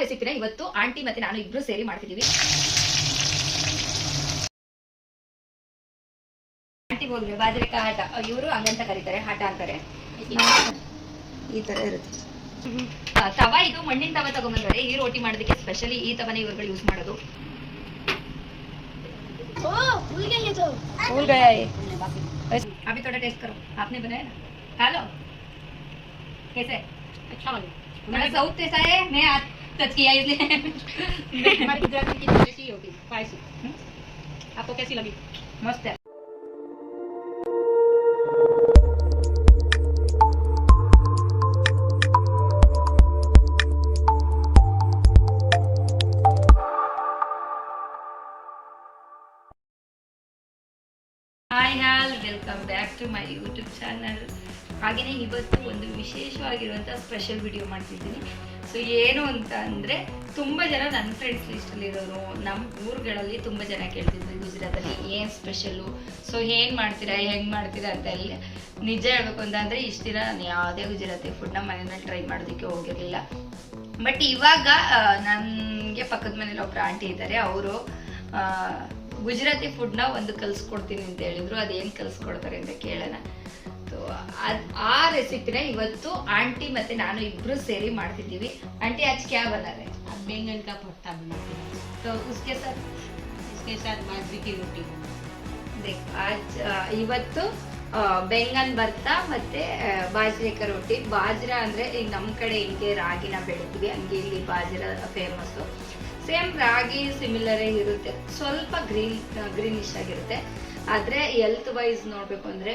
ರೆಸಿಪಿನ ಇವತ್ತು ಆಂಟಿ ಮತ್ತೆ ನಾನು ಇಬ್ರು ಸೇರಿ ಮಾಡ್ತಿದೀವಿ. ಆಂಟಿ ಹೋದ್ರೆ ಬಾಜರಿಕಾಯಿ ಆಟ, ಇವರು ಹಂಗಂತ ಕರೀತಾರೆ, ಆಟ ಅಂತಾರೆ. ಈ ತರ ಇರುತ್ತೆ ತವ. ಇದು ಮಣ್ಣಿನ ತವ ತಗೊಂಡ್ಬಂದ್ರೆ ಈ ರೋಟಿ ಮಾಡೋದಕ್ಕೆ ಸ್ಪೆಷಲಿ ಈ ತವನೇ ಇವ್ರುಗಳು ಯೂಸ್ ಮಾಡೋದು. भूल गया ये। अभी थोड़ा टेस्ट करो, आपने बनाया ना, खा लो। कैसे? अच्छा लगा। थोड़ा साउथ जैसा है, मैं आज टच किया इसलिए। हमारी गुजराती की जैसी होगी, स्पाइसी। आपको कैसी लगी? मस्त है। Hi all, welcome back to my YouTube channel. ಹಾಗೆಯೇ ಇವತ್ತು ಒಂದು ವಿಶೇಷವಾಗಿರುವಂಥ ಸ್ಪೆಷಲ್ ವಿಡಿಯೋ ಮಾಡ್ತಿದ್ದೀನಿ. ಸೊ ಏನು ಅಂತ ಅಂದರೆ, ತುಂಬ ಜನ ನನ್ನ ಫ್ರೆಂಡ್ಸ್ ಲಿಸ್ಟಲ್ಲಿರೋರು, ನಮ್ಮ ಊರುಗಳಲ್ಲಿ ತುಂಬ ಜನ ಕೇಳ್ತಿದ್ರು ಗುಜರಾತಲ್ಲಿ ಏನು ಸ್ಪೆಷಲ್ಲು, ಸೊ ಏನು ಮಾಡ್ತೀರಾ, ಹೆಂಗೆ ಮಾಡ್ತೀರಾ ಅಂತ ಎಲ್ಲ. ನಿಜ ಹೇಳ್ಬೇಕು ಅಂತಂದರೆ ಇಷ್ಟು ದಿನ ನಾನು ಯಾವುದೇ ಗುಜರಾತಿ ಫುಡ್ನ ಮನೆಯಲ್ಲಿ ಟ್ರೈ ಮಾಡೋದಕ್ಕೆ ಹೋಗಿರಲಿಲ್ಲ. ಬಟ್ ಇವಾಗ ನನಗೆ ಪಕ್ಕದ ಮನೇಲಿ ಒಬ್ಬರು ಆಂಟಿ ಇದ್ದಾರೆ, ಅವರು ಗುಜರಾತಿ ಫುಡ್ನ ಒಂದು ಕಲಿಸ್ಕೊಡ್ತೀನಿ ಅಂತ ಹೇಳಿದ್ರು. ಅದೇನು ಕಲಿಸ್ಕೊಡ್ತಾರೆ ಅಂತ ಕೇಳೋಣ. ಸೊ ಆ ರೆಸಿಪಿನ ಇವತ್ತು ಆಂಟಿ ಮತ್ತೆ ನಾನು ಇಬ್ರು ಸೇರಿ ಮಾಡ್ತಿದ್ದೀವಿ. ಆಂಟಿ आज क्या बना रहे हैं? अब बैंगन का भरता बनाते हैं। तो उसके साथ बाजरे की रोटी। देख आज ಇವತ್ತು ಬೆಂಗನ್ ಭರ್ತಾ ಮತ್ತೆ ಬಾಜ್ರಿಕಾ ರೊಟ್ಟಿ. ಬಾಜ್ರಾ ಅಂದ್ರೆ ಈಗ ನಮ್ಮ ಕಡೆ ಹಿಂಗೆ ರಾಗಿನ ಬೆಳಿತೀವಿ, ಹಂಗೆ ಇಲ್ಲಿ ಬಾಜ್ರಾ ಫೇಮಸ್. ಸೇಮ್ ರಾಗಿ ಸಿಮಿಲರೇ ಇರುತ್ತೆ, ಸ್ವಲ್ಪ ಗ್ರೀನಿಶ್ ಆಗಿರುತ್ತೆ. ಆದರೆ ಹೆಲ್ತ್ ವೈಸ್ ನೋಡಬೇಕು ಅಂದರೆ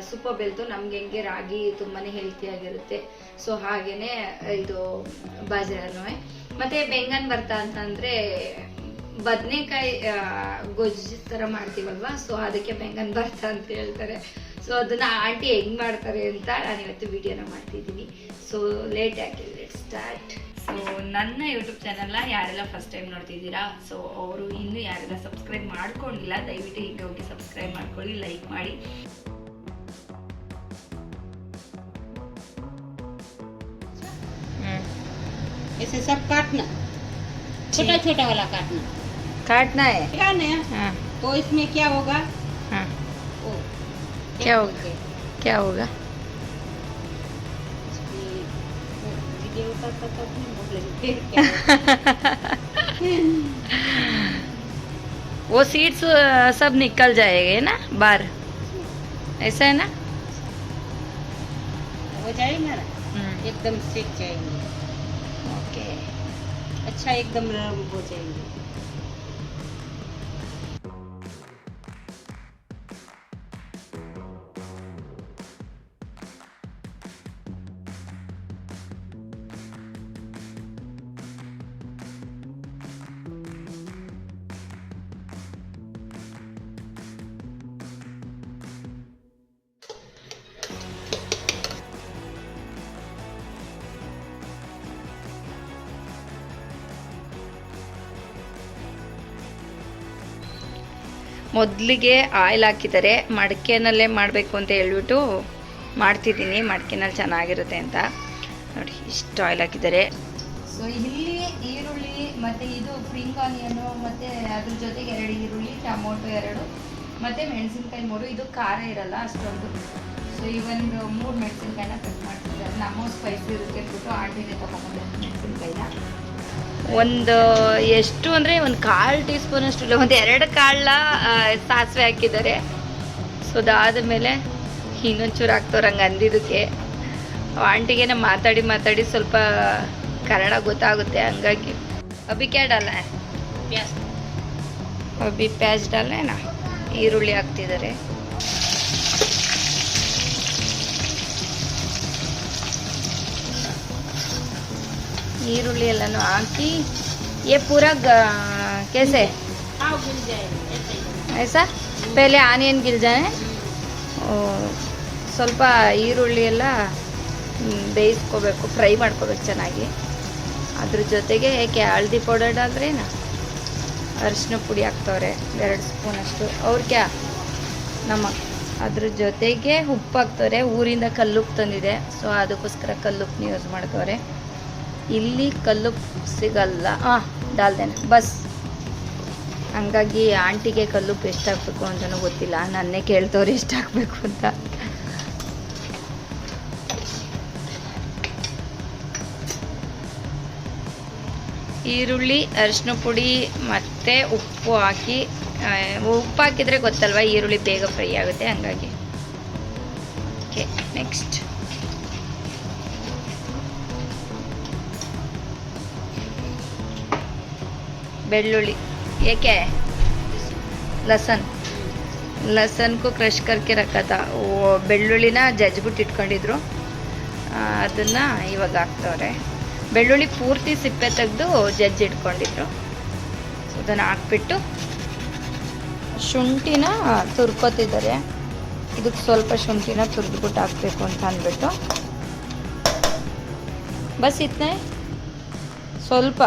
ಸೂಪರ್ ಹೆಲ್ತು. ನಮ್ಗೆ ಹೆಂಗೆ ರಾಗಿ ತುಂಬಾನೇ ಹೆಲ್ತಿ ಆಗಿರುತ್ತೆ, ಸೊ ಹಾಗೇನೆ ಇದು ಬಾಜ್ರಾನು. ಮತ್ತೆ ಬೆಂಗನ್ ಭರ್ತಾ ಅಂತಂದ್ರೆ ಬದನೆಕಾಯಿ ಗೊಜ್ಜು ಥರ ಮಾಡ್ತೀವಲ್ವಾ, ಸೊ ಅದಕ್ಕೆ ಬೆಂಗನ್ ಭರ್ತಾ ಅಂತ ಹೇಳ್ತಾರೆ. ಸೊ ಅದನ್ನ ಆಂಟಿ ಹೆಂಗ್ ಮಾಡ್ತಾರೆ ಅಂತ ನಾನು ಇವತ್ತು ವಿಡಿಯೋನ ಮಾಡ್ತಿದ್ದೀನಿ. ಸೊ ಲೇಟ್ ಯಾಕೆ, ಲೆಟ್ ಸ್ಟಾರ್ಟ್. ಸೊ ನನ್ನ ಯೂಟ್ಯೂಬ್ ಚಾನಲ್ನ ಯಾರೆಲ್ಲ ಫಸ್ಟ್ ಟೈಮ್ ನೋಡ್ತಿದ್ದೀರಾ, ಸೊ ಅವರು ಇನ್ನೂ ಯಾರೆಲ್ಲ ಸಬ್ಸ್ಕ್ರೈಬ್ ಮಾಡ್ಕೊಂಡಿಲ್ಲ, ದಯವಿಟ್ಟು ಈಗ ಹೋಗಿ ಸಬ್ಸ್ಕ್ರೈಬ್ ಮಾಡ್ಕೊಳ್ಳಿ, ಲೈಕ್ ಮಾಡಿ. ऐसे सब काटना, छोटा छोटा वाला काटना है। हाँ। तो इसमें क्या होगा? हाँ। ओ, क्या होगा? क्या होगा? वो सीड्स सब निकल जाएंगे ना बाहर, ऐसा है ना? हो जाएगा ना, एकदम सीख जाएंगे। ओके, अच्छा एकदम नरम हो जाएंगे। ಮೊದಲಿಗೆ ಆಯಿಲ್ ಹಾಕಿದ್ದಾರೆ, ಮಡಿಕೆನಲ್ಲೇ ಮಾಡಬೇಕು ಅಂತ ಹೇಳ್ಬಿಟ್ಟು ಮಾಡ್ತಿದ್ದೀನಿ. ಮಡಿಕೆನಲ್ಲಿ ಚೆನ್ನಾಗಿರುತ್ತೆ ಅಂತ ನೋಡಿ, ಇಷ್ಟು ಆಯಿಲ್ ಹಾಕಿದ್ದಾರೆ. ಸೊ ಇಲ್ಲಿ ಈರುಳ್ಳಿ ಮತ್ತು ಇದು ಸ್ಪ್ರಿಂಗ್ ಆನಿಯನು ಮತ್ತು ಅದ್ರ ಜೊತೆಗೆ 2 ಈರುಳ್ಳಿ, ಟೊಮೊಟೊ 2 ಮತ್ತು ಮೆಣಸಿನ್ಕಾಯಿ 3. ಇದು ಖಾರ ಇರಲ್ಲ ಅಷ್ಟೊಂದು. ಸೊ ಈ ಒಂದು 3 ಮೆಣಸಿನ್ಕಾಯಿನ ಕಟ್ ಮಾಡ್ತಿದ್ದಾರೆ. ನಮ್ಮ ಸ್ಪೈಸಿ ಇರುತ್ತೆ ಅಂದ್ಬಿಟ್ಟು ಆಂಟಿನೇ ತೊಗೊಂಡ್ಬಂದೆ ಮೆಣಸಿನ್ಕಾಯಿನ. ಒಂದು ಎಷ್ಟು ಅಂದರೆ ಒಂದು 1/4 ಟೀ ಸ್ಪೂನ್ ಅಷ್ಟು ಇಲ್ಲ, ಒಂದು 2 ಕಾಳನ್ನ ಸಾಸಿವೆ ಹಾಕಿದ್ದಾರೆ. ಸೊ ಅದಾದಮೇಲೆ ಇನ್ನೊಂಚೂರು ಹಾಕ್ತವ್ರು ಹಂಗೆ ಅಂದಿದ್ದಕ್ಕೆ. ಆಂಟಿಗೆ ನಾವು ಮಾತಾಡಿ ಸ್ವಲ್ಪ ಕನ್ನಡ ಗೊತ್ತಾಗುತ್ತೆ, ಹಂಗಾಗಿ ಅಭಿ ಕ್ಯಾ ಡಾಲ प्याज, ಅಭಿ ಪ್ಯಾಜ್ ಡಾಲೇನಾ. ಈರುಳ್ಳಿ ಹಾಕ್ತಿದ್ದಾರೆ. ಈರುಳ್ಳಿ ಎಲ್ಲನೂ ಹಾಕಿ ये पूरा कैसे गिल जाएगा ऐसे ही। ऐसा पहले ಆನಿಯನ್ ಗಿಲ್ ಜಾನೆ. ಸ್ವಲ್ಪ ಈರುಳ್ಳಿ ಎಲ್ಲ ಬೇಯಿಸ್ಕೋಬೇಕು, ಫ್ರೈ ಮಾಡ್ಕೋಬೇಕು ಚೆನ್ನಾಗಿ. ಅದ್ರ ಜೊತೆಗೆ ಏಕೆ ಹಳದಿ ಪೌಡರ್ ಡಾಲ್ರೇನಾ, ಅರಿಶಿನ ಪುಡಿ ಹಾಕ್ತವ್ರೆ 2 ಸ್ಪೂನ್ ಅಷ್ಟು. ಅವ್ರ ಕ್ಯಾ ನಮಕ್. ಅದ್ರ ಜೊತೆಗೆ ಉಪ್ಪು ಹಾಕ್ತವ್ರೆ, ಊರಿಂದ ಕಲ್ಲುಪ್ಪು ತಂದಿದೆ, ಸೊ ಅದಕ್ಕೋಸ್ಕರ ಕಲ್ಲುಪ್ಪನ್ನ ಯೂಸ್ ಮಾಡ್ತವ್ರೆ. ಇಲ್ಲಿ ಕಲ್ಲು ಸಿಗಲ್ಲ. ಡಾಲ್ದೇನೆ ಬಸ್. ಹಂಗಾಗಿ ಆಂಟಿಗೆ ಕಲ್ಲುಪ್ಪು ಎಷ್ಟು ಹಾಕ್ಬೇಕು ಅಂತಲೂ ಗೊತ್ತಿಲ್ಲ, ನನ್ನೇ ಕೇಳ್ತವ್ರೆ ಎಷ್ಟು ಹಾಕ್ಬೇಕು ಅಂತ. ಈರುಳ್ಳಿ, ಅರಿಶಿನ ಪುಡಿ ಮತ್ತು ಉಪ್ಪು ಹಾಕಿ, ಉಪ್ಪು ಹಾಕಿದರೆ ಗೊತ್ತಲ್ವ ಈರುಳ್ಳಿ ಬೇಗ ಫ್ರೈ ಆಗುತ್ತೆ, ಹಂಗಾಗಿ. ಓಕೆ, ನೆಕ್ಸ್ಟ್ ಬೆಳ್ಳುಳ್ಳಿ. ಏಕೆ? लहसन को क्रश करके रखा था. वो ಬೆಳ್ಳುಳ್ಳಿನ ಜಜ್ಜಿಬಿಟ್ಟು ಇಟ್ಕೊಂಡಿದ್ರು, ಅದನ್ನು ಇವಾಗ ಹಾಕ್ತವ್ರೆ. ಬೆಳ್ಳುಳ್ಳಿ ಪೂರ್ತಿ ಸಿಪ್ಪೆ ತೆಗೆದು ಜಜ್ಜಿ ಇಟ್ಕೊಂಡಿದ್ರು. ಸೊ ಅದನ್ನು ಹಾಕ್ಬಿಟ್ಟು ಶುಂಠಿನ ತುರ್ಕೋತಿದ್ದಾರೆ. ಇದಕ್ಕೆ ಸ್ವಲ್ಪ ಶುಂಠಿನ ತುರಿದ್ಬಿಟ್ಟು ಹಾಕಬೇಕು ಅಂತ ಅಂದ್ಬಿಟ್ಟು ಬಸ್ ಇತ್ತನೆ ಸ್ವಲ್ಪ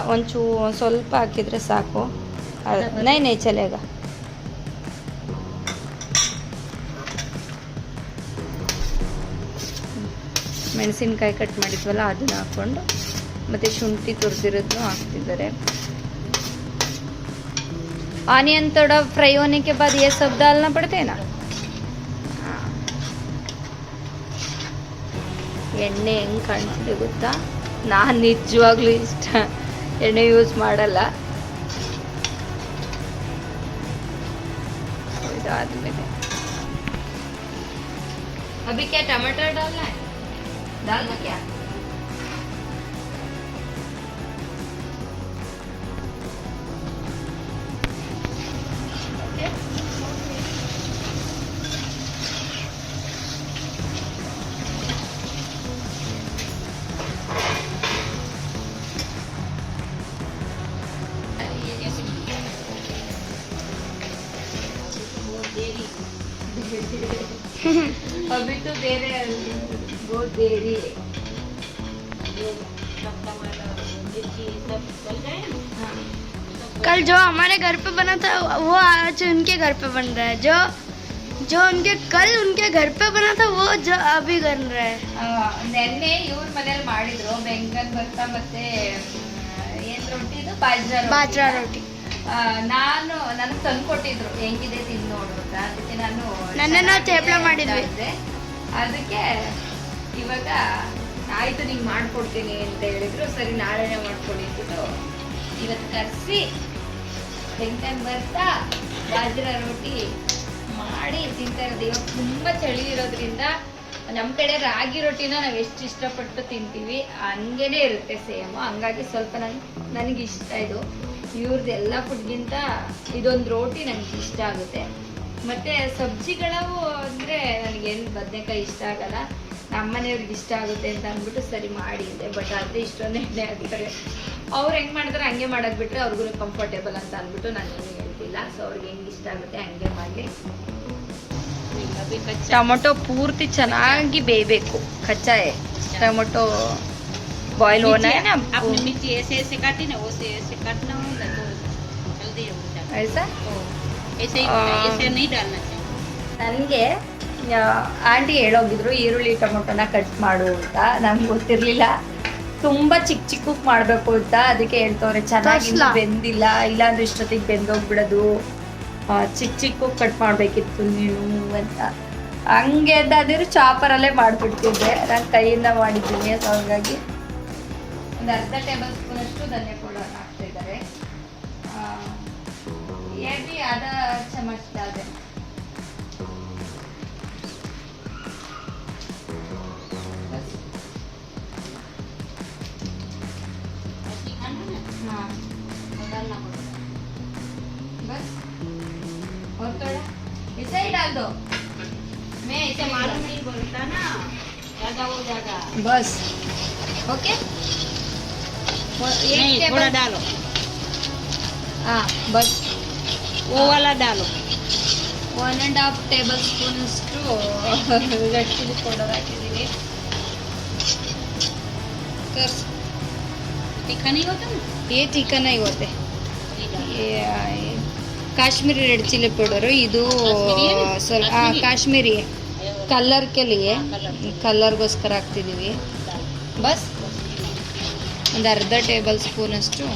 ಸ್ವಲ್ಪ ಹಾಕಿದರೆ ಸಾಕು. ನೈ ಚಲೇಗ. ಮೆಣಸಿನ್ಕಾಯಿ ಕಟ್ ಮಾಡಿದ್ವಲ್ಲ ಅದನ್ನ ಹಾಕ್ಕೊಂಡು ಮತ್ತು ಶುಂಠಿ ತುರಿದಿರೋದನ್ನು ಹಾಕ್ತಿದ್ದಾರೆ. ಆನಿಯನ್ थोड़ा फ्राई होने के बाद ये सब डालना पड़ता है ना. ಎಣ್ಣೆ ಹೆಂಗೆ ಕಾಣ್ತಿದೆ ಗೊತ್ತಾ? ನಾನು ನಿಜವಾಗ್ಲೂ ಎಣ್ಣೆ ಯೂಸ್ ಮಾಡಲ್ಲ. ಇದಾದ್ಮೇಲೆ अभी क्या टमाटर डालना है? डाल दो क्या? अभी तो दे रहे हैं, बहुत देरी है. कल जो हमारे घर पे बना था वो आज उनके घर पे बन रहा है. जो उनके कल उनके घर पे बना था वो जो अभी बन रहा है. ನೆನ್ನೆ ಇವ್ರ ಮನೇಲಿ ಮಾಡಿದ್ರು ಬೆಂಗನ್ ಭರ್ತಾ ಮತ್ತೆ ಏನ್ ರೊಟ್ಟಿ ಇದು बाजरा रोटी. ನಾನು ನನಗೆ ತಂದು ಕೊಟ್ಟಿದ್ರು, ಹೆಂಗಿದೆ ತಿಂದು ನೋಡು ಅಂತ. ಅದಕ್ಕೆ ನನ್ನನ್ನು ತೇಪ್ಲ ಮಾಡಿದ್ವಿ. ಅದಕ್ಕೆ ಇವಾಗ ಆಯ್ತು ನಿಂಗೆ ಮಾಡ್ಕೊಡ್ತೀನಿ ಅಂತ ಹೇಳಿದ್ರು. ಸರಿ ನಾಳೆನೇ ಮಾಡ್ಕೊಡಿ ಅಂದ್ಬಿಟ್ಟು ಇವತ್ತು ಕರೆಸಿ ಬೆಂಗನ್ ಭರ್ತಾ ಬಾಜ್ರಾ ರೋಟಿ ಮಾಡಿ ತಿಂತಾ ಇರೋದು. ಇವಾಗ ತುಂಬ ಚಳಿ ಇರೋದ್ರಿಂದ ನಮ್ಮ ಕಡೆ ರಾಗಿ ರೊಟ್ಟಿನ ನಾವು ಎಷ್ಟು ಇಷ್ಟಪಟ್ಟು ತಿಂತೀವಿ ಹಂಗೇನೆ ಇರುತ್ತೆ ಸೇಮ್. ಹಂಗಾಗಿ ಸ್ವಲ್ಪ ನನಗೆ ಇಷ್ಟ ಇದು. ಇವ್ರದ್ದು ಎಲ್ಲ ಫುಡ್ಗಿಂತ ಇದೊಂದು ರೋಟಿ ನನಗೆ ಇಷ್ಟ ಆಗುತ್ತೆ. ಮತ್ತು ಸಬ್ಜಿಗಳು ಅಂದರೆ ನನಗೇನು ಬದನೆಕಾಯಿ ಇಷ್ಟ ಆಗಲ್ಲ, ನಮ್ಮನೆಯವ್ರಿಗೆ ಇಷ್ಟ ಆಗುತ್ತೆ ಅಂತ ಅಂದ್ಬಿಟ್ಟು ಸರಿ ಮಾಡಿದ್ದೆ. ಬಟ್ ಆದರೆ ಇಷ್ಟೊಂದು ಎಣ್ಣೆ ಹಾಕ್ತಾರೆ. ಅವ್ರು ಹೆಂಗೆ ಮಾಡ್ತಾರೆ ಹಂಗೆ ಮಾಡೋಕೆ ಬಿಟ್ಟರೆ ಅವ್ರಿಗೂ ಕಂಫರ್ಟೇಬಲ್ ಅಂತ ಅಂದ್ಬಿಟ್ಟು ನಾನು ಏನು ಹೇಳ್ತಿಲ್ಲ. ಸೊ ಅವ್ರಿಗೆ ಹೆಂಗೆ ಇಷ್ಟ ಆಗುತ್ತೆ ಹಂಗೆ ಮಾಡಲಿ. ಟೊಮೊಟೊ ಪೂರ್ತಿ ಚೆನ್ನಾಗಿ ಬೇಯಬೇಕು. ಕಚ್ಚಾ ಟೊಮೊಟೊ बॉयल होना है ना. आपने मिर्ची ऐसे ऐसे काटी ना, वैसे ऐसे काटना होगा तो जल्दी हो जाता है. ऐसा ऐसे ही ऐसे नहीं डालना चाहिए. ನನಗೆ ಆಂಟಿ ಹೇಳೋಗಿದ್ರು ಈರುಳ್ಳಿ ಟೊಮೊಟೊನ ಕಟ್ ಮಾಡು ಅಂತ. ನಮ್ಗೆ ಗೊತ್ತಿರಲಿಲ್ಲ ತುಂಬ ಚಿಕ್ಕ ಚಿಕ್ಕಕ್ಕೆ ಮಾಡಬೇಕು ಅಂತ. ಅದಕ್ಕೆ ಹೇಳ್ತವ್ರೆ ಚೆನ್ನಾಗಿ ಬೆಂದಿಲ್ಲ, ಇಲ್ಲಾಂದ್ರೆ ಇಷ್ಟೊತ್ತಿಗೆ ಬೆಂದೋಗ್ಬಿಡೋದು, ಚಿಕ್ಕ ಚಿಕ್ಕಕ್ಕೆ ಕಟ್ ಮಾಡಬೇಕಿತ್ತು ನೀನು ಅಂತ. ಹಂಗೆ ಅಂತ ಅದಿರು ಚಾಪರಲ್ಲೇ ಮಾಡಿಬಿಡ್ತಿದ್ದೆ. ನಾನು ಕೈಯಿಂದ ಮಾಡಿದ್ದೀನಿ. ಸೊ ಹಾಗಾಗಿ ಒಂದು ಅರ್ಧ ಟೇಬಲ್ ಸ್ಪೂನ್ ಅಷ್ಟು ಧನಿಯಾ ಪೌಡರ್ ಹಾಕ್ತಾ ಇದ್ದಾರೆ. ये भी आधा चम्मच डाल दें. हाँ डालना पड़ेगा. बस और थोड़ा ऐसे ही डाल दो. मैं ऐसे मालूम नहीं बोलता ना, ज्यादा हो जाएगा. बस ओके. नहीं, थोड़ा डालो. हाँ बस वो वाला डालो. 1.5 ಟೇಬಲ್ ಸ್ಪೂನ್ ಅಷ್ಟು ರೆಡ್ ಚಿಲ್ಲಿ ಪೌಡರ್ ಹಾಕಿದ್ದೀವಿ. तीखा नहीं होता ना? ये तीखा नहीं होते. ये ಕಾಶ್ಮೀರಿ ರೆಡ್ ಚಿಲ್ಲಿ ಪೌಡರು. ಇದು ಸ್ವಲ್ಪ ಕಾಶ್ಮೀರಿ ಕಲರ್ ಕೆ ಲಿಯೆ, ಕಲರ್ಗೋಸ್ಕರ ಹಾಕ್ತಿದ್ದೀವಿ. ಬಸ್ ಒಂದು ಅರ್ಧ ಟೇಬಲ್ ಸ್ಪೂನ್ ಅಷ್ಟು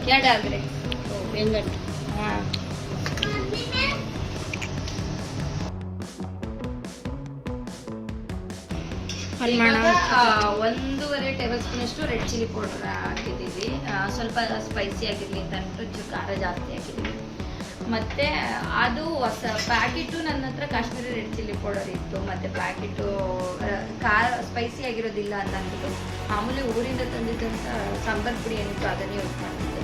क्या डाल रहे बैंगन हाँ ಒಂದೂವರೆ ಟೇಬಲ್ ಸ್ಪೂನ್ ಅಷ್ಟು ರೆಡ್ ಚಿಲ್ಲಿ ಪೌಡರ್ ಹಾಕಿದ್ದೀವಿ. ಸ್ವಲ್ಪ ಸ್ಪೈಸಿ ಆಗಿರಲಿ ಅಂತ ಅಂದ್ಬಿಟ್ಟು ಖಾರ ಜಾಸ್ತಿ ಹಾಕಿದ್ದೀವಿ. ಮತ್ತೆ ಅದು ಹೊಸ ಪ್ಯಾಕೆಟು ನನ್ನ ಹತ್ರ ಕಾಶ್ಮೀರಿ ರೆಡ್ ಚಿಲ್ಲಿ ಪೌಡರ್ ಇತ್ತು. ಮತ್ತೆ ಪ್ಯಾಕೆಟು ಖಾರ ಸ್ಪೈಸಿ ಆಗಿರೋದಿಲ್ಲ ಅಂತ ಅಂದ್ಬಿಟ್ಟು ಮಾಮೂಲಿ ಊರಿಂದ ತಂದಿದ್ದಂಥ ಸಾಂಬಾರ್ ಪುಡಿ ಏನಿತ್ತು ಅದನ್ನೇ ಯೂಸ್ ಮಾಡ್ತಿದ್ದೆ.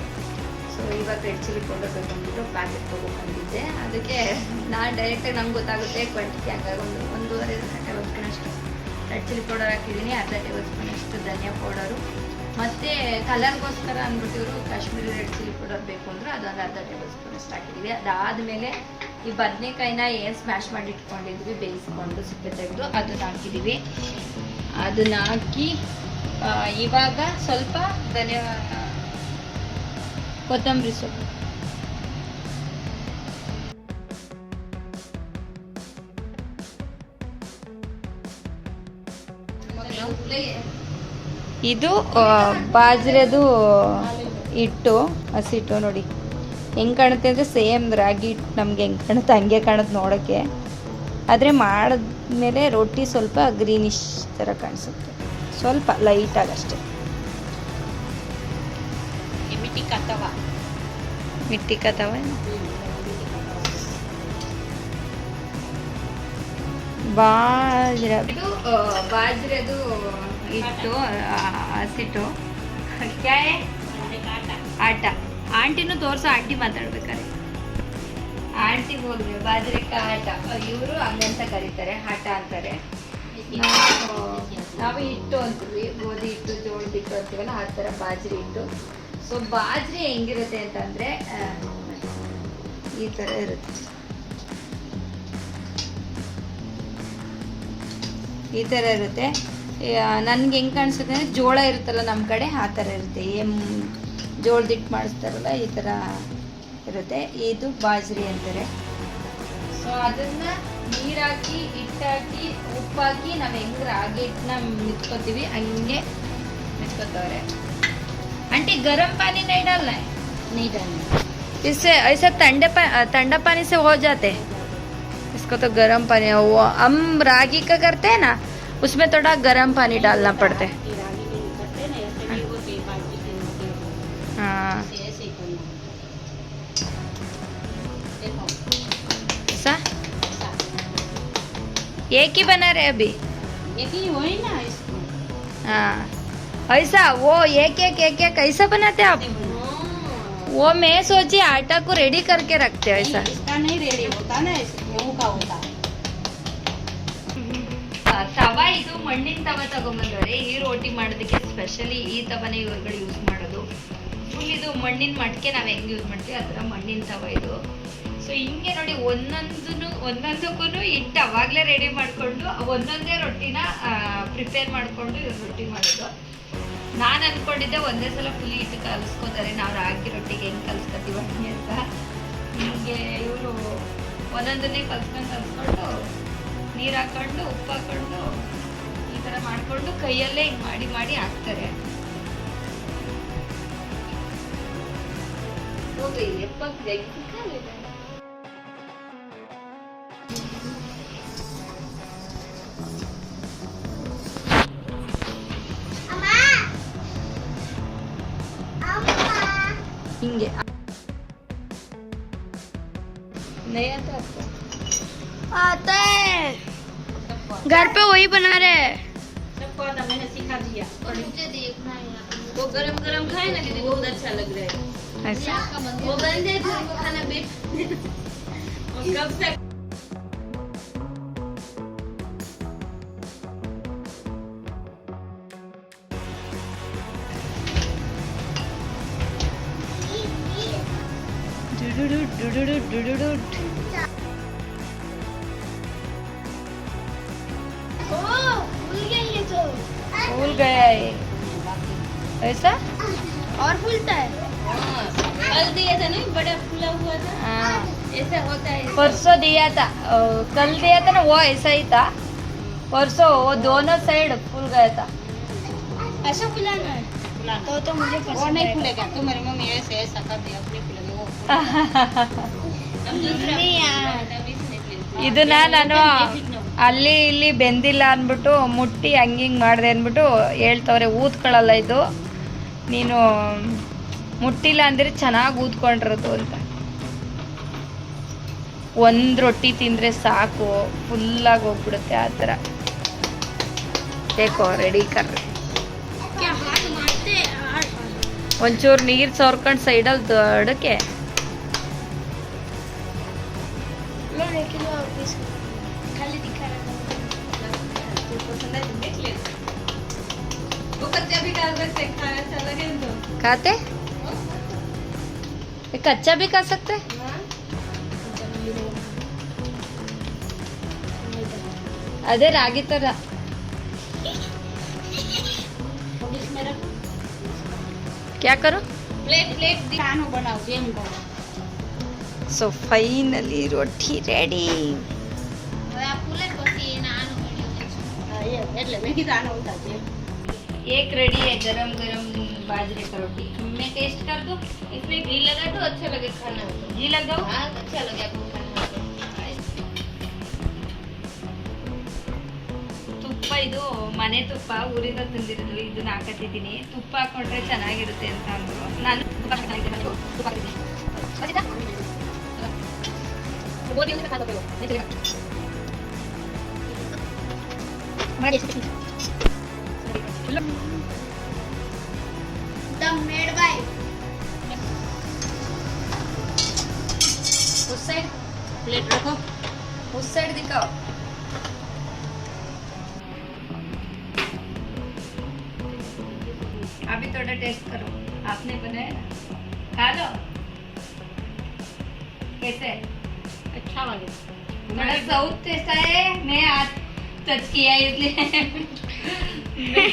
ಸೊ ಇವಾಗ ರೆಡ್ ಚಿಲ್ಲಿ ಪೌಡರ್ ಬೇಕಂದ್ಬಿಟ್ಟು ಪ್ಯಾಕೆಟ್ ತೊಗೊಂಡ್ಬಂದಿದ್ದೆ. ಅದಕ್ಕೆ ನಾನು ಡೈರೆಕ್ಟಾಗಿ ನಮ್ಗೆ ಗೊತ್ತಾಗುತ್ತೆ ಕ್ವಾಂಟಿಟಿ. ಹಂಗಾಗಿ ಒಂದೂವರೆ ಟೇಬಲ್ ಸ್ಪೂನ್ ಅಷ್ಟು ರೆಡ್ ಚಿಲ್ಲಿ ಪೌಡರ್ ಹಾಕಿದ್ದೀನಿ. ಅರ್ಧ ಟೇಬಲ್ ಸ್ಪೂನ್ ಅಷ್ಟು ಧನಿಯಾ ಪೌಡರು. ಮತ್ತು ಕಲರ್ಗೋಸ್ಕರ ಅಂದ್ಬಿಟ್ಟು ಇವರು ಕಾಶ್ಮೀರಿ ರೆಡ್ ಚಿಲ್ಲಿ ಪೌಡರ್ ಬೇಕು ಅಂದ್ರೆ ಅದೊಂದು ಅರ್ಧ ಟೇಬಲ್ ಸ್ಪೂನ್ ಅಷ್ಟು ಹಾಕಿದ್ದೀವಿ. ಅದಾದಮೇಲೆ ಈ ಬದನೆಕಾಯಿನ ಏನು ಸ್ಮ್ಯಾಶ್ ಮಾಡಿ ಇಟ್ಕೊಂಡಿದ್ವಿ ಬೇಯಿಸ್ಕೊಂಡು ಸಿಪ್ಪೆ ತೆಗೆದು ಅದನ್ನ ಹಾಕಿದ್ದೀವಿ. ಅದನ್ನ ಹಾಕಿ ಇವಾಗ ಸ್ವಲ್ಪ ಕೊತ್ತಂಬರಿ ಸೊಪ್ಪು ಇದು ಬಾಜ್ರೆದು ಹಿಟ್ಟು ಹಸಿಟ್ಟು ನೋಡಿ ಹೆಂಗೆ ಕಾಣುತ್ತೆ ಅಂದರೆ ಸೇಮ್ ರಾಗಿ ಹಿಟ್ಟು ನಮ್ಗೆ ಹೆಂಗೆ ಕಾಣುತ್ತೆ ಹಂಗೆ ಕಾಣುತ್ತೆ ನೋಡೋಕ್ಕೆ. ಆದರೆ ಮಾಡಿದ್ಮೇಲೆ ರೊಟ್ಟಿ ಸ್ವಲ್ಪ ಗ್ರೀನಿಶ್ ಥರ ಕಾಣಿಸುತ್ತೆ, ಸ್ವಲ್ಪ ಲೈಟಾಗಿ ಅಷ್ಟೇ. ಮಿಟ್ಟಿ ಕತವ ಬಾಜ್ರೆ ಬಾಜ್ರೆದು ಹಿಟ್ಟು ಹಸಿಟ್ಟು ಕ್ಯಾಯ್ ಆಟ. ಆಂಟಿನೂ ತೋರ್ಸೋ, ಆಂಟಿ ಮಾತಾಡ್ಬೇಕಾರೆ. ಆಂಟಿ ಹೋದ್ರೆ ಬಾಜ್ರೆ ಆಟ, ಇವರು ಹಂಗಂತ ಕರೀತಾರೆ, ಆಟ ಅಂತಾರೆ. ನಾವು ಹಿಟ್ಟು ಅಂತೀವಿ, ಗೋಧಿ ಹಿಟ್ಟು ಜೋಳದ ಹಿಟ್ಟು ಅಂತೀವಲ್ಲ ಆ ಥರ ಬಾಜ್ರೆ ಹಿಟ್ಟು. ಸೊ ಬಾಜ್ರೆ ಹೆಂಗಿರುತ್ತೆ ಅಂತಂದರೆ ಈ ಥರ ಇರುತ್ತೆ, ಈ ಥರ ಇರುತ್ತೆ. ನನಗೆ ಹೆಂಗೆ ಕಾಣಿಸುತ್ತೆ ಅಂದರೆ ಜೋಳ ಇರುತ್ತಲ್ಲ ನಮ್ಮ ಕಡೆ ಆ ಥರ ಇರುತ್ತೆ. ಜೋಳದ ಹಿಟ್ಟು ಮಾಡಿಸ್ತಾರಲ್ಲ ಈ ಥರ ಇರುತ್ತೆ. ಇದು ಬಾಜ್ರಿ ಅಂತಾರೆ. ಸೊ ಅದನ್ನು ನೀರಾಕಿ ಹಿಟ್ಟಾಕಿ ಉಪ್ಪಾಕಿ ನಾವು ಹೆಂಗೆ ರಾಗಿ ಹಿಟ್ಟನ್ನ ಮಿತ್ಕೋತೀವಿ ಹಂಗೆ ಮಿತ್ಕೋತವ್ರೆ. आंटी गरम पानी नहीं डालना है? नहीं डालना, इससे ऐसा ठंडा पानी से हो जाते हैं. इसको तो गरम पानी, वो हम रागी का करते हैं ना उसमें थोड़ा गरम पानी डालना पड़ता है. हाँ ऐसा एक ही बना रहे अभी, एक ही वही ना इसको. हाँ ऐसा वो एक एक ऐसा बनाते आप? वो मैं सोची आटा को रेडी करके रखते हैं ऐसा. इसका नहीं रेडी होता ना, गेहूं का होता है. ತವಾ ಇದು ಮಣ್ಣಿನ ತವಾ ತಗೊಂಬಂದವ್ರೆ. ಈ ರೋಟಿ ಮಾಡೋದಕ್ಕೆ ಸ್ಪೆಷಲಿ ಈ ತವಾನೇ ಇವ್ರುಗಳು ಯೂಸ್ ಮಾಡೋದು. ಫುಲ್ ಇದು ಮಣ್ಣಿನ ಮಟ್ಕೆ ನಾವು ಹೆಂಗೆ ಯೂಸ್ ಮಾಡ್ತೀವಿ ಆ ಥರ ಮಣ್ಣಿನ ತವಾ ಇದು. ಸೊ ಹಿಂಗೆ ನೋಡಿ ಒಂದೊಂದಕ್ಕೂ ಹಿಟ್ಟು ಅವಾಗಲೇ ರೆಡಿ ಮಾಡಿಕೊಂಡು ಒಂದೊಂದೇ ರೊಟ್ಟಿನ ಪ್ರಿಪೇರ್ ಮಾಡಿಕೊಂಡು ಇವ್ರು ರೊಟ್ಟಿ ಮಾಡೋದು. ನಾನು ಅಂದ್ಕೊಂಡಿದ್ದೆ ಒಂದೇ ಸಲ ಫುಲ್ ಹಿಟ್ಟು ಕಲಿಸ್ಕೋತಾರೆ, ನಾವು ರಾಗಿ ರೊಟ್ಟಿಗೆ ಹೆಂಗೆ ಕಲಿಸ್ಕೊತೀವಿ ಹಂಗೆ ಅಂತ. ಹಿಂಗೆ ಇವರು ಒಂದೊಂದನ್ನೇ ಕಲಿಸ್ಕೊಂಡು ನೀರು ಹಾಕ್ಕೊಂಡು ಉಪ್ಪು ಹಾಕ್ಕೊಂಡು ಈ ಥರ ಮಾಡಿಕೊಂಡು ಕೈಯಲ್ಲೇ ಹಿಂಗೆ ಮಾಡಿ ಮಾಡಿ ಹಾಕ್ತಾರೆ. ಹೋಗಿ ಹಿಂಗೆ नहीं आता आपको? आता है, घर पे वही बना रहे हैं. सबको आता, मैंने सिखा दिया. और मुझे देखना है वो गरम गरम खाए ना कि बहुत अच्छा लग रहा है. ऐसा वो बंदे थे उनको खाना बैठ और कब से फूल गया है ऐसा. और फूलता है. कल दिया था ना बड़ा फूला हुआ था. हाँ ऐसा होता है परसों दिया था, कल दिया था ना, वो ऐसा ही था। परसों वो दोनों साइड फूल गया था। ऐसा फुलाना है फुलाना। तो मुझे वो पसंद नहीं है। फूलेगा, तुम्हारी मम्मी ऐसे ऐसा कर दिया अपने फूलेगा वो हम दूसरा नहीं यार। ಇದನ್ನ ನಾನು ಅಲ್ಲಿ ಇಲ್ಲಿ ಬೆಂದಿಲ್ಲ ಅಂದ್ಬಿಟ್ಟು ಮುಟ್ಟಿ ಹಂಗಿಂಗ್ ಮಾಡಿದೆ ಅಂದ್ಬಿಟ್ಟು ಹೇಳ್ತವ್ರೆ, ಊದ್ಕೊಳ್ಳಲ್ಲ ಇದು ನೀನು ಮುಟ್ಟಿಲ್ಲ ಅಂದ್ರೆ ಚೆನ್ನಾಗಿ ಊದ್ಕೊಂಡಿರೋದು ಅಂತ. ಒಂದು ರೊಟ್ಟಿ ತಿಂದರೆ ಸಾಕು, ಫುಲ್ಲಾಗಿ ಹೋಗ್ಬಿಡುತ್ತೆ ಆ ಥರ. ಬೇಕೋ ರೆಡಿ ಕರ್ರಿ. क्या हाथ मारते हैं यार। ಒಂಚೂರು ನೀರು ಸೋರ್ಕೊಂಡು ಸೈಡಲ್ಲಿ ದೊಡ್ಡಕ್ಕೆ लो लेके लो ऑफिस खाली दिखा रहा था। पसंद है तो देख ले। वो कच्चा भी डाल सकते हैं, खाना अच्छा लगे तो। खाते ये कच्चा भी खा सकते हैं? ಅದೇ ರಾಗಿ ಥರ. इसमें रख क्या करो? प्लेट प्लेट खाना बनाओ जेम को। ಸೊ ಫೈನಲಿ ರೊಟ್ಟಿ ರೆಡಿ. હવે આ ફૂલે પછી એના આનો મળ્યો છે. હા એ એટલે મેં કીધું આનો ઉતાર જેમ. एक रेडी है गरम गरम बाजरे का रोटी. मैं टेस्ट कर दूं? इसमें घी लगा तो अच्छा लगे खाना। घी लगाओ. हाँ अच्छा लगे आपको खाना। ತುಪ್ಪ ಇದು ಮನೆ ತುಪ್ಪ, ಊರಿಂದ ತಂದಿರೋದು. ಇದನ್ನ ಹಾಕತ್ತಿದ್ದೀನಿ. ತುಪ್ಪ ಹಾಕೊಂಡ್ರೆ ಚೆನ್ನಾಗಿರುತ್ತೆ ಅಂತ ಅಂದ್ರು. ನಾನು ತುಪ್ಪ ಹಾಕಿದ್ದೀನಿ. ತುಪ್ಪ ಹಾಕಿದ್ದೀನಿ. ಗೊತ್ತಿತ್ತಾ? वो दिन से खा सकते हो नहीं चलेगा। ಮಾಡಿ. द मेड बाय उस साइड प्लेट रखो। उस साइड दिखाओ. अभी थोड़ा टेस्ट करो. आपने बनाया ना, खा लो. कैसे है? अच्छा लगे। थोड़ा साउथ टेस्ट है. मैं आज टच किया इसलिए.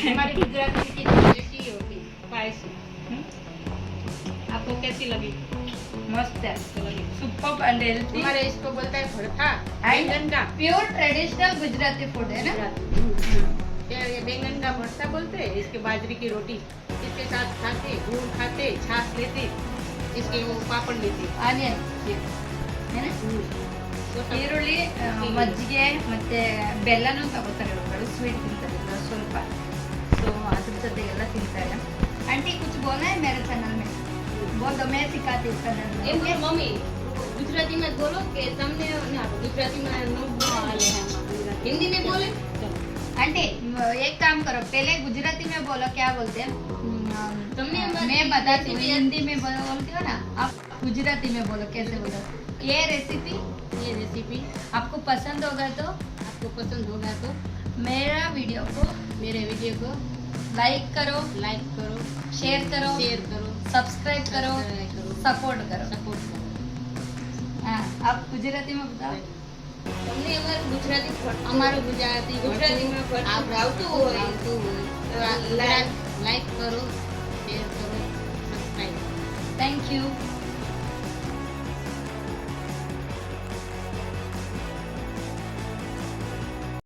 हमारी गुजराती की ऐसी होती है स्पाइसी। आपको कैसी लगी? मस्त है. Super and healthy. हमारे इसको बोलता है भरथा And बैंगन का। प्योर ट्रेडिशनल गुजराती फूड है ना. ये बैंगन का भरता बोलते हैं। इसके बाजरे की रोटी इसके साथ खाते, गुड़ खाते, छाछ लेते, इसके वो पापड़ लेते। ಆನಿಯನ್ ಏನ ಈರುಳ್ಳಿ, ಮಜ್ಜಿಗೆ ಮತ್ತೆ ಬೆಲ್ಲನೂ ತಗೋತಾರೆ ಒಬ್ಬರು. ಸ್ವೀಟ್ ತಿಂತಾರೆ ಸ್ವಲ್ಪ, ಸೊ ಅದ್ರ ಜೊತೆಗೆಲ್ಲ ತಿಂತಾರೆ. आंटी कुछ बोलना है मेरे चैनल में? बोल दो, मैं सिखाती हूँ कन्नड़ में. એમ કે મમ્મી ગુજરાતી में बोलो कि તમને ना गुजराती में नो बोले हैं हिंदी में बोले। आंटी एक काम करो, पहले गुजराती में बोलो. क्या बोलते हैं? तुमने मैं बताती हूँ. हिंदी में बोलती हो ना, आप गुजराती में बोलो. कैसे बोलो? ये रेसिपी ये रेसिपी आपको पसंद होगा तो आपको पसंद होगा तो मेरा वीडियो को मेरे वीडियो को लाइक करो, लाइक करो, शेयर करो, सब्सक्राइब करो, सपोर्ट करो. हाँ, आप गुजराती में बताओ. તમને અમારું ગુજરાતી અમારું ગુજરાતી में આવતું હોય તો લાઈક કરો, શેર કરો, સબસ્ક્રાઇબ. Thank you.